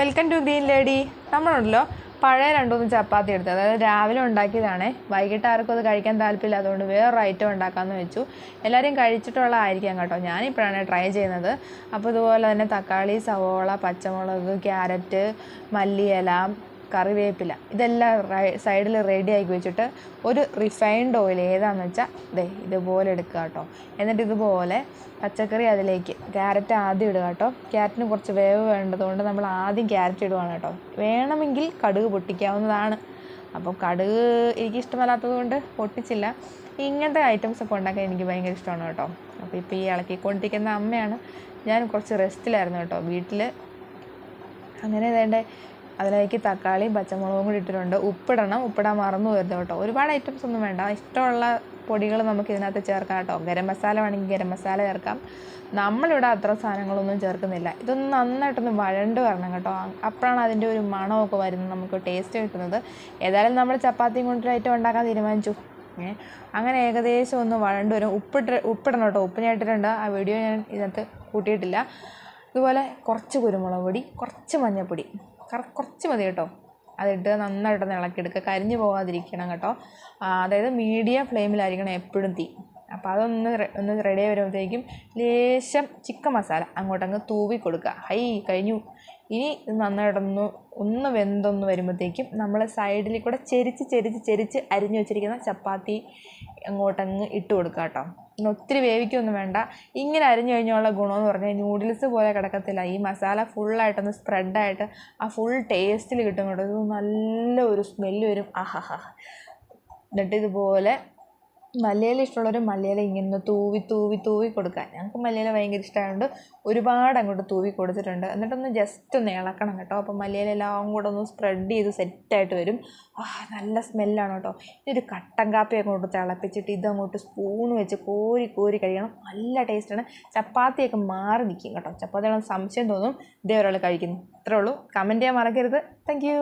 Welcome to green lady. നമ്മളുണ്ടല്ലോ പഴയ 2-3 ചപ്പാത്തി എടുത്ത്, അതായത് രാവിലെ ഉണ്ടാക്കിയതാണ്. വൈകിട്ട് ആർക്കും അത് കഴിക്കാൻ താല്പര്യമില്ല, അതുകൊണ്ട് വേറൊരു ഐറ്റം ഉണ്ടാക്കാമെന്ന് വെച്ചു. എല്ലാവരും കഴിച്ചിട്ടുള്ളതായിരിക്കാം കേട്ടോ, ഞാനിപ്പോഴാണ് ട്രൈ ചെയ്യുന്നത്. അപ്പോൾ ഇതുപോലെ തന്നെ തക്കാളി, സവോള, പച്ചമുളക്, ക്യാരറ്റ്, മല്ലിയില, കറിവേപ്പില ഇതെല്ലാം സൈഡിൽ റെഡി ആക്കി വെച്ചിട്ട് ഒരു റിഫൈൻഡ് ഓയിൽ ഏതാണെന്ന് വെച്ചാൽ ഇതുപോലെ എടുക്കുക കേട്ടോ. എന്നിട്ട് ഇതുപോലെ പച്ചക്കറി അതിലേക്ക് ക്യാരറ്റ് ആദ്യം ഇടുക കേട്ടോ. ക്യാരറ്റിന് കുറച്ച് വേവ് വേണ്ടതുകൊണ്ട് നമ്മൾ ആദ്യം ക്യാരറ്റ് ഇടുവാണ് കേട്ടോ. വേണമെങ്കിൽ കടുക് പൊട്ടിക്കാവുന്നതാണ്. അപ്പോൾ കടുക് എനിക്ക് ഇഷ്ടമല്ലാത്തത് കൊണ്ട് പൊട്ടിച്ചില്ല. ഇങ്ങനത്തെ ഐറ്റംസ് ഒക്കെ ഉണ്ടാക്കാൻ എനിക്ക് ഭയങ്കര ഇഷ്ടമാണ് കേട്ടോ. അപ്പോൾ ഇപ്പോൾ ഈ ഇളക്കിക്കൊണ്ടിരിക്കുന്ന അമ്മയാണ്. ഞാൻ കുറച്ച് റെസ്റ്റിലായിരുന്നു കേട്ടോ വീട്ടിൽ. അങ്ങനെ വേണ്ട അതിലേക്ക് തക്കാളിയും പച്ചമുളകും കൂടി ഇട്ടിട്ടുണ്ട്. ഉപ്പിടാൻ മറന്നു വരുന്നത് കേട്ടോ. ഒരുപാട് ഐറ്റംസ് ഒന്നും വേണ്ട, ഇഷ്ടമുള്ള പൊടികൾ നമുക്ക് ഇതിനകത്ത് ചേർക്കാം കേട്ടോ. ഗരം മസാല വേണമെങ്കിൽ ഗരം മസാല ചേർക്കാം. നമ്മളിവിടെ അത്ര സാധനങ്ങളൊന്നും ചേർക്കുന്നില്ല. ഇതൊന്ന് നന്നായിട്ടൊന്ന് വഴണ്ട് വരണം കേട്ടോ. അപ്പോഴാണ് അതിൻ്റെ ഒരു മണമൊക്കെ വരുന്നത്, നമുക്ക് ടേസ്റ്റ് കിട്ടുന്നത്. ഏതായാലും നമ്മൾ ചപ്പാത്തിയും കൊണ്ടൊരു ഐറ്റം ഉണ്ടാക്കാൻ തീരുമാനിച്ചു. അങ്ങനെ ഏകദേശം ഒന്ന് വഴണ്ട് വരും. ഉപ്പിടണം കേട്ടോ. ഉപ്പ് ഞാൻ ഇട്ടിട്ടുണ്ട്, ആ വീഡിയോ ഞാൻ ഇതിനകത്ത് കൂട്ടിയിട്ടില്ല. ഇതുപോലെ കുറച്ച് കുരുമുളക് പൊടി, കുറച്ച് മഞ്ഞൾപ്പൊടി, കുറച്ച് മതി കേട്ടോ. അതിട്ട് നന്നായിട്ടൊന്ന് ഇളക്കിയെടുക്കുക, കരിഞ്ഞു പോകാതിരിക്കണം കേട്ടോ. അതായത് മീഡിയം ഫ്ലെയിമിലായിരിക്കണം എപ്പോഴും തീ. അപ്പോൾ അതൊന്ന് റെഡി ആയി വരുമ്പോഴത്തേക്കും ലേശം ചിക്കൻ മസാല അങ്ങോട്ടങ്ങ് തൂവി കൊടുക്കുക. കഴിഞ്ഞു. ഇനി ഇത് നന്നായിട്ടൊന്ന് വെന്തൊന്ന് വരുമ്പോഴത്തേക്കും നമ്മൾ സൈഡിൽ കൂടെ ചെരിച്ച് അരിഞ്ഞു വെച്ചിരിക്കുന്ന ചപ്പാത്തി അങ്ങോട്ടങ്ങ് ഇട്ട് കൊടുക്കുക കേട്ടോ. പിന്നെ ഒത്തിരി വേവിക്കൊന്നും വേണ്ട. ഇങ്ങനെ അരിഞ്ഞു കഴിഞ്ഞുള്ള ഗുണമെന്ന് പറഞ്ഞാൽ നൂഡിൽസ് പോലെ കിടക്കത്തില്ല. ഈ മസാല ഫുള്ളായിട്ടൊന്ന് സ്പ്രെഡായിട്ട് ആ ഫുൾ ടേസ്റ്റിൽ കിട്ടും കേട്ടോ. ഇത് നല്ല ഒരു സ്മെല്ല് വരും. എന്നിട്ട് ഇതുപോലെ മല്ലിയില ഇഷ്ടമുള്ളവർ മല്ലിയില ഇങ്ങനെ തൂവി കൊടുക്കുക. ഞങ്ങൾക്ക് മല്ലിയില ഭയങ്കര ഇഷ്ടമായതുകൊണ്ട് ഒരുപാട് അങ്ങോട്ട് തൂവി കൊടുത്തിട്ടുണ്ട്. എന്നിട്ടൊന്ന് ജസ്റ്റ് ഒന്ന് ഇളക്കണം കേട്ടോ. അപ്പോൾ മല്ലിയില എല്ലാം കൂടെ ഒന്ന് സ്പ്രെഡ് ചെയ്ത് സെറ്റായിട്ട് വരും. നല്ല സ്മെല്ലാണ് കേട്ടോ. ഇതൊരു കട്ടൻ കാപ്പി അങ്ങോട്ട് തിളപ്പിച്ചിട്ട് ഇതങ്ങോട്ട് സ്പൂൺ വെച്ച് കോരി കഴിക്കണം. നല്ല ടേസ്റ്റാണ്. ചപ്പാത്തിയൊക്കെ മാറി നിൽക്കും കേട്ടോ. ചപ്പാത്തിയുള്ള സംശയം തോന്നും ഇതേ ഒരാൾ കഴിക്കുന്നു. ഇത്രേ ഉള്ളൂ. കമൻറ്റ് ചെയ്യാൻ മറക്കരുത്. Thank you.